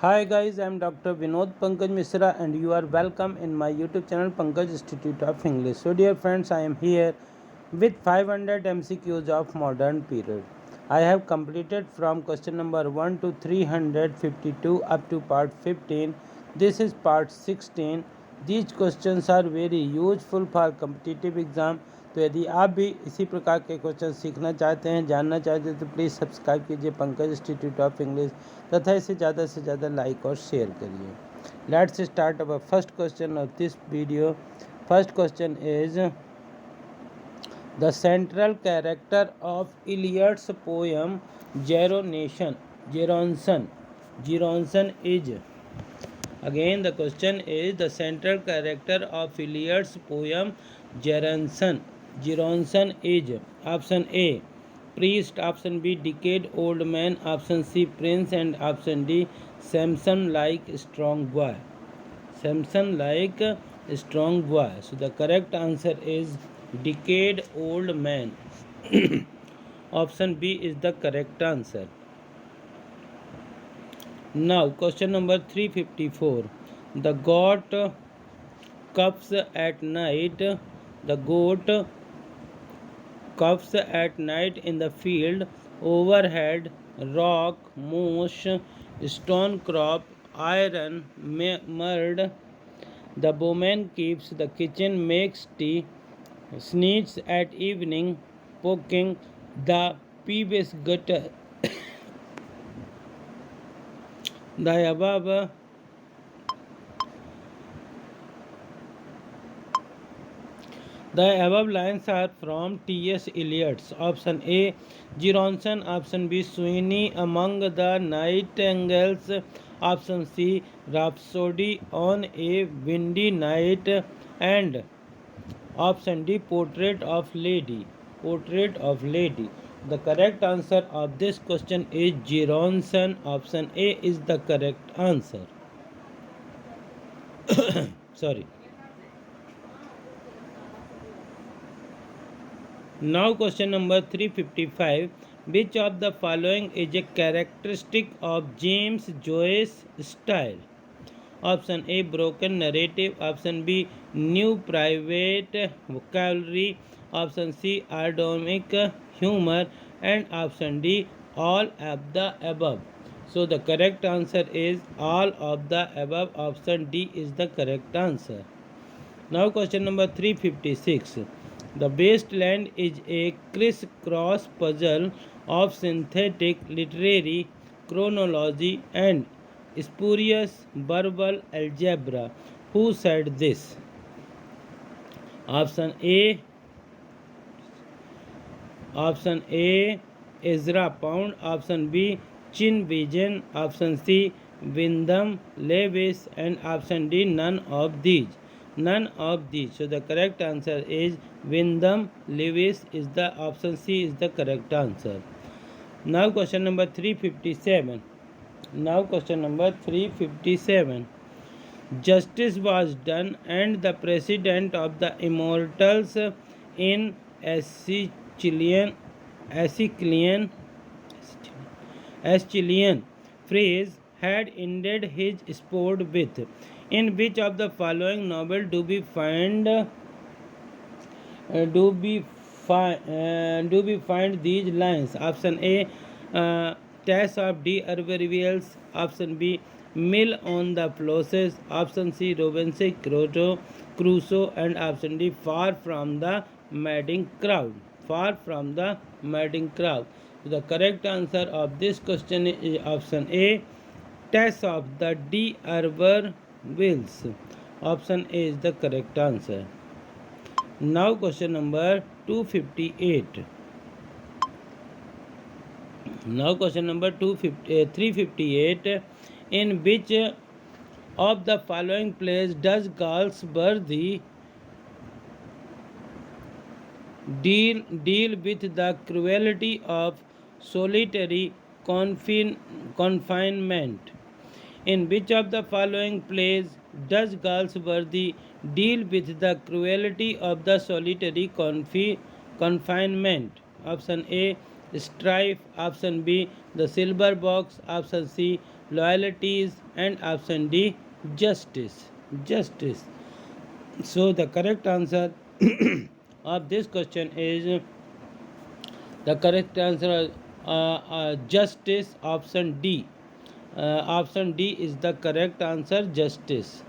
Hi guys, I am Dr. Vinod Pankaj Misra and you are welcome in my YouTube channel Pankaj Institute of English. So dear friends, I am here with 500 MCQs of modern period. I have completed from question number 1 to 352 up to part 15. This is part 16. These questions are very useful for competitive exam. तो यदि आप भी इसी प्रकार के question सीखना चाहते हैं, जानना चाहते हैं, तो प्लीज़ सब्सक्राइब कीजिए पंकज इंस्टीट्यूट ऑफ इंग्लिश तथा इसे ज़्यादा से ज़्यादा लाइक और शेयर करिए. Let's start our first question of this video. First question is the central character of Iliad's poem Jeronson is. Again, the question is the central character of Iliad's poem Geronson is. Option A, priest. Option B, decade-old man. Option C, prince. And option D, Samson like strong boy. Samson like strong boy. So the correct answer is decade-old man. Option B is the correct answer. Now, question number 354. The goat cups at night. The goat cups at night in the field. Overhead, rock, moss, stone crop, iron, mud. The woman keeps the kitchen, makes tea, sneezes at evening, poking the peevish gutter. The above lines are from T.S. Eliot's. Option A, Geronson. Option B, Sweeney Among the Nightingales. Option C, Rhapsody on a Windy Night. And option D, Portrait of Lady. The correct answer of this question is Geronson. Option A is the correct answer. Sorry. Now question number 355. Which of the following is a characteristic of James Joyce's style? Option A, broken narrative. Option B, new private vocabulary. Option C, ironic humor. And option D, all of the above. So the correct answer is all of the above. Option D is the correct answer. Now question number 356. The wasteland is a criss-cross puzzle of synthetic, literary, chronology and spurious verbal algebra. Who said this? Option A, Ezra Pound. Option B, Chin Vision. Option C, Wyndham Lewis. And option D, none of these. So the correct answer is Wyndham Lewis is the option C is the correct answer. Now question number 357. Justice was done and the president of the immortals in Aeschylean phrase had ended his sport with. In which of the following novel do we find these lines? Option A, Tess of d'Urbervilles. Option B, Mill on the Floss. Option C, Robinson Crusoe. And option D, Far from the Madding Crowd. So the correct answer of this question is option A, Tess of the d'Urbervilles. Option A is the correct answer. Now question number 258. 358. In which of the following plays does Galsworthy deal with the cruelty of solitary confinement? In which of the following plays does Galsworthy deal with the cruelty of the solitary confinement? Option A, Strife. Option B, The Silver Box. Option C, loyalties, and option D, justice. Justice. So the correct answer of this question is the correct answer justice, option D. Option D is the correct answer, justice.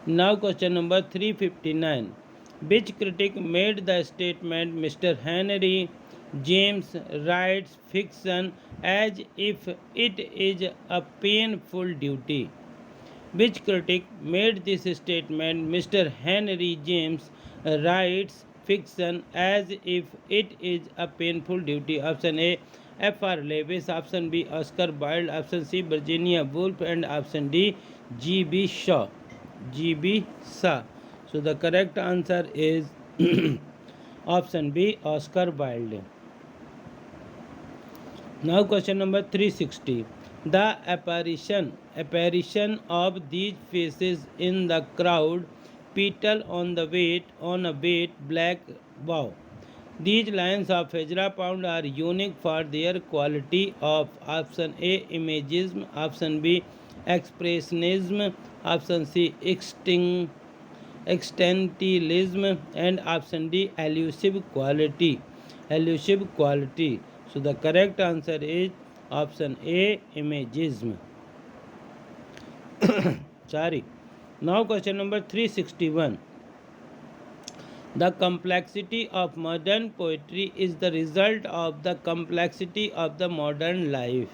Now question number 359. Which critic made the statement Mr. Henry James writes fiction as if it is a painful duty? Which critic made this statement Mr. Henry James writes fiction as if it is a painful duty? Option A, F.R. Lewis, option B, Oscar Wilde, option C, Virginia Woolf, and option D, G.B. Shaw. G.B. Shaw. So the correct answer is option B, Oscar Wilde. Now question number 360. The apparition of these faces in the crowd, petal on a weight black bow. These lines of Hijra Pound are unique for their quality of option A, imagism, option B, expressionism, option C, existentialism, and option D, elusive quality. Elusive quality. So the correct answer is option A, imagism. Sorry. Now question number 361. The complexity of modern poetry is the result of the complexity of the modern life.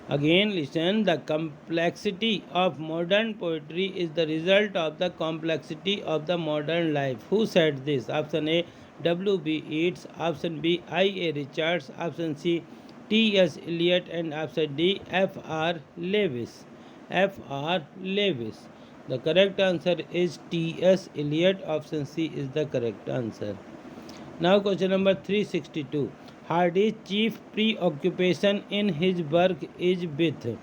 Again, listen. The complexity of modern poetry is the result of the complexity of the modern life. Who said this? Option A, W.B. Yeats, option B, I.A. Richards, option C, T.S. Eliot, and option D, F.R. Lewis. F.R. Lewis. The correct answer is T.S. Eliot. Option C is the correct answer. Now question number 362. Hardy's chief preoccupation in his work is with.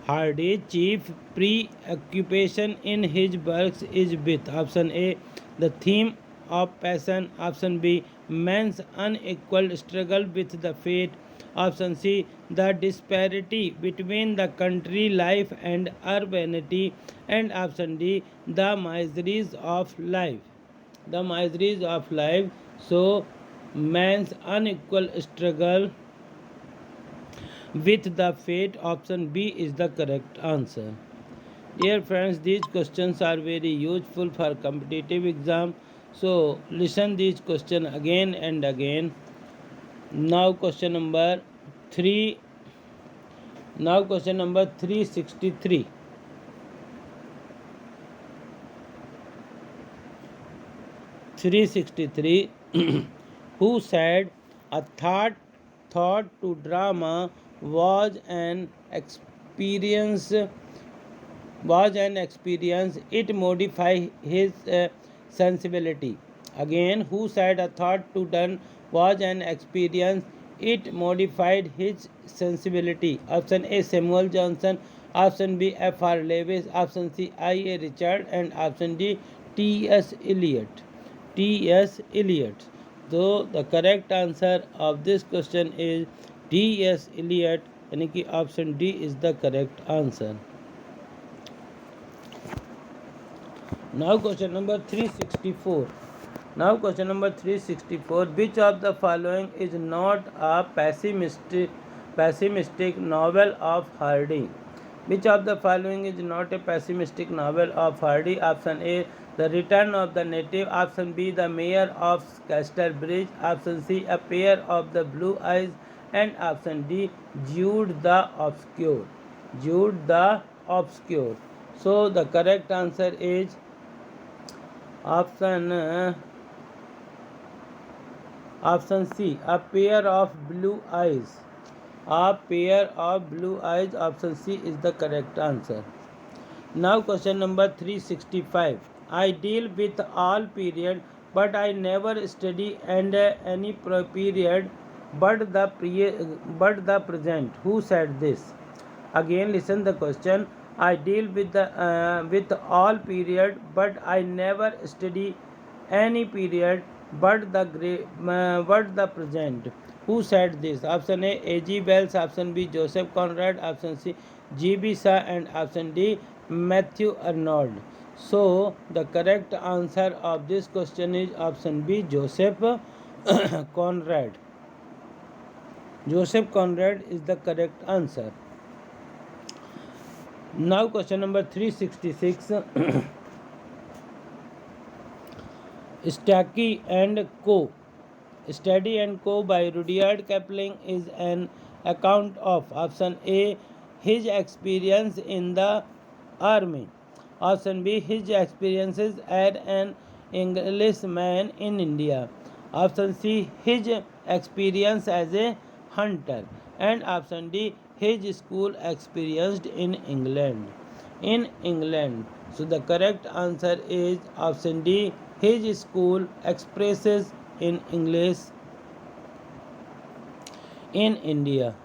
Hardy's chief preoccupation in his works is with. Option A, the theme of passion. Option B, man's unequal struggle with the fate. Option C, the disparity between the country life and urbanity. And option D, the miseries of life. The miseries of life. So, man's unequal struggle with the fate, option B is the correct answer. Dear friends, these questions are very useful for competitive exam. So listen these questions again and again. Now question number 3. Now question number 363. 363. Who said a thought to drama was an experience, it modify his sensibility? Again, who said a thought to done was an experience, it modified his sensibility? Option A, Samuel Johnson, option B, F.R. Lewis, option C, I.A. Richard, and option D, T.S. Eliot. T.S. Eliot. So the correct answer of this question is T.S. Eliot, यानी कि option D is the correct answer. Now question number 364. Now question number 364. Which of the following is not a pessimistic novel of Hardy? Which of the following is not a pessimistic novel of Hardy? Option A, The Return of the Native. Option B, The Mayor of Casterbridge. Option C, A Pair of the Blue Eyes. And option D, Jude the Obscure. Jude the Obscure. So the correct answer is option C, A Pair of Blue Eyes. A Pair of Blue Eyes, option C is the correct answer. Now question number 365. I deal with all period, but I never study and any period but the present. Who said this? Again, listen the question. I deal with all period, but I never study any period but the present. Who said this? Option A. A.G. Wells. Option B. Joseph Conrad. Option C. G.B. Shaw. And option D. Matthew Arnold. So the correct answer of this question is option B. Joseph Conrad. Joseph Conrad is the correct answer. Now question number 366. Study and Co. by Rudyard Kipling is an account of option A. His experience in the army. Option B. His experiences as an Englishman in India. Option C. His experience as a hunter. And option D. His school experience in England. So the correct answer is option D. His school expresses in English in India.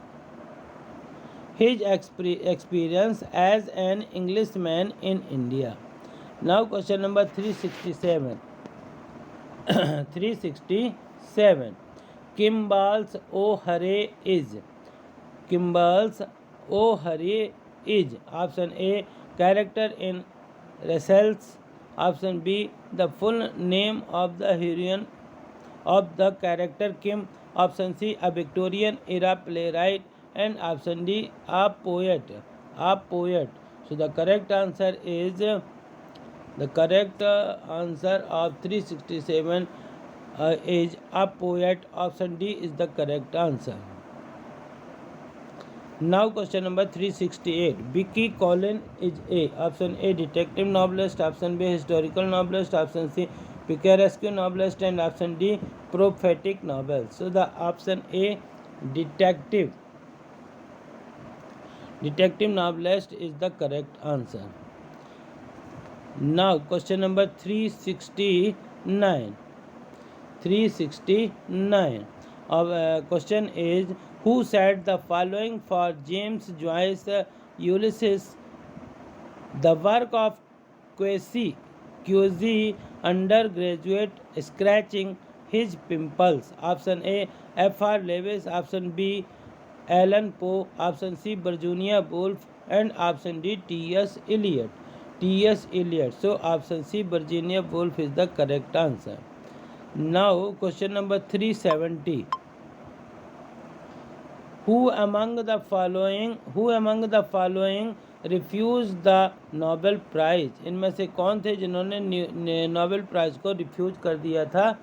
His experience as an Englishman in India. Now question number 367. 367. Kimball's O'Hare is. Kimball's O'Hare is. Option A. Character in Russell's. Option B. The full name of the heroine of the character Kim. Option C. A Victorian era playwright. And option D. A poet. So the correct answer is the correct answer of 367 is a poet. Option D is the correct answer. Now question number 368. Vicky Collins is A. Option A. Detective novelist. Option B. Historical novelist. Option C. Picaresque novelist. And option D. Prophetic novel. So the option A. Detective novelist is the correct answer. Now question number 369. Question is, who said the following for James Joyce Ulysses? The work of Quasi undergraduate scratching his pimples. Option A. F.R. Lewis. Option B. Alan Poe. Option C. Virginia Woolf. And option D. T.S. Eliot. So option C. Virginia Woolf is the correct answer. Now question number 370. Who among the following refused the Nobel Prize? इनमें से कौन थे जिन्होंने Nobel prize को refuse कर दिया था?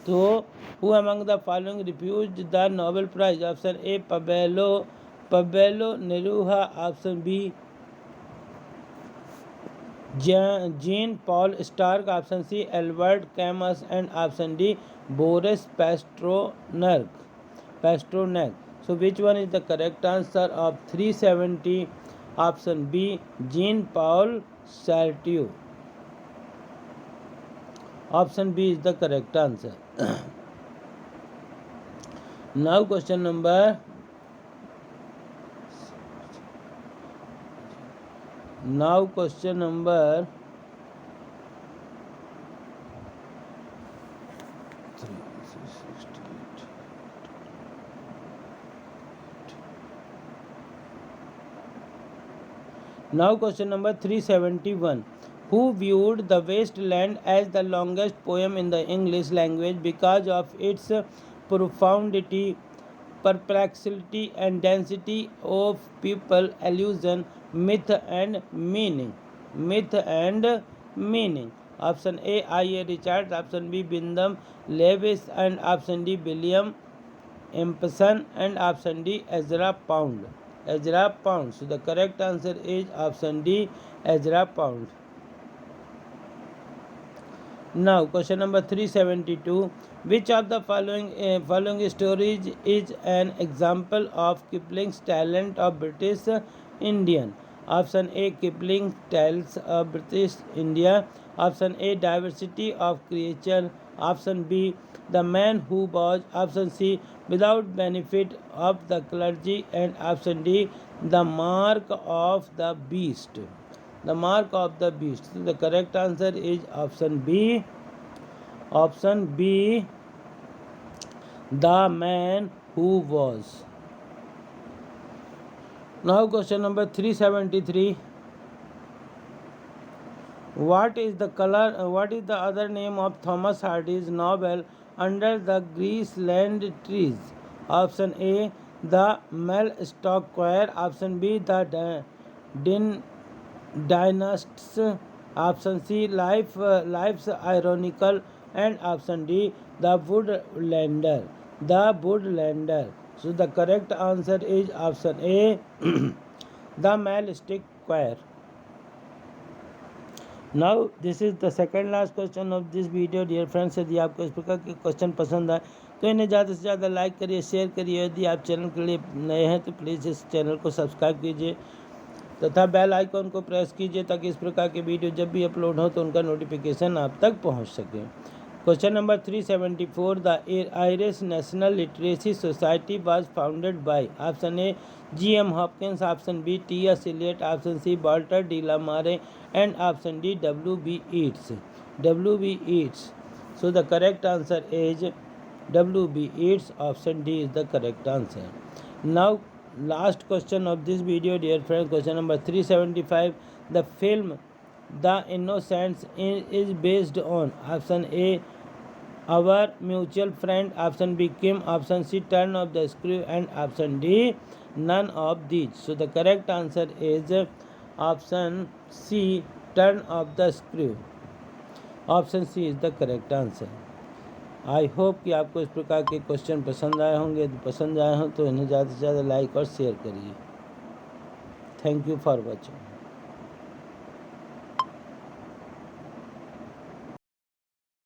तो who among the following refused the Nobel Prize? Option A. Pablo Neruda. Option B. Jean Paul Stark. Option C. Albert Camus. And option D. Boris Pasternak. So which one is the correct answer of 370? Option B. Jean Paul Sartre. Option B is the correct answer. Now question number 368. Now question number 371. Who viewed The Wasteland as the longest poem in the English language because of its profundity, perplexity and density of people, allusion, myth and meaning? Option A. I.A. Richards. Option B. Wyndham Lewis. And option D. William Empson. And option D. Ezra Pound. So the correct answer is option D. Ezra Pound. Now question number 372. Which of the following stories is an example of Kipling's talent of British Indian? Option A. Kipling tells of British India. Option A. Diversity of creature. Option B. The Man Who Was. Option C. Without benefit of the clergy. And option D. The Mark of the Beast. So the correct answer is option B. The Man who was. Now question number 373. What is the other name of Thomas Hardy's novel Under the Graceland Trees? Option A, The Mellstock Choir. Option B, The Dynasts. Option C, Life's Ironical. And option D, The Woodlander. So the correct answer is option A, The Mellstock Choir. Now this is the second last question of this video. Dear friends, यदि आपको इस प्रकार के question पसंद आए तो इन्हें ज़्यादा से ज़्यादा लाइक करिए, शेयर करिए। यदि आप चैनल के लिए नए हैं तो प्लीज़ इस चैनल को सब्सक्राइब कीजिए तथा बेल आइकॉन को प्रेस कीजिए ताकि इस प्रकार के वीडियो जब भी अपलोड हो तो उनका नोटिफिकेशन आप तक पहुँच सके। Question number 374, the Irish national literacy society was founded by. Option A, G.M. Hopkins. Option B, T.S. Eliot. Option C, Walter de la Mare. And option D, W.B. Yeats. So the correct answer is W.B. Yeats. Option D is the correct answer. Now last question of this video, dear friends, question number 375. The film The Innocents is based on. Option A, Our Mutual Friend. Option B, Kim. Option C, Turn of the Screw. And option D, none of these. So the correct answer is option C, Turn of the Screw. Option C is the correct answer. I hope कि आपको इस प्रकार के question पसंद आए होंगे। यदि पसंद आए हों तो इन्हें ज़्यादा से ज़्यादा लाइक और शेयर करिए। Thank you for watching.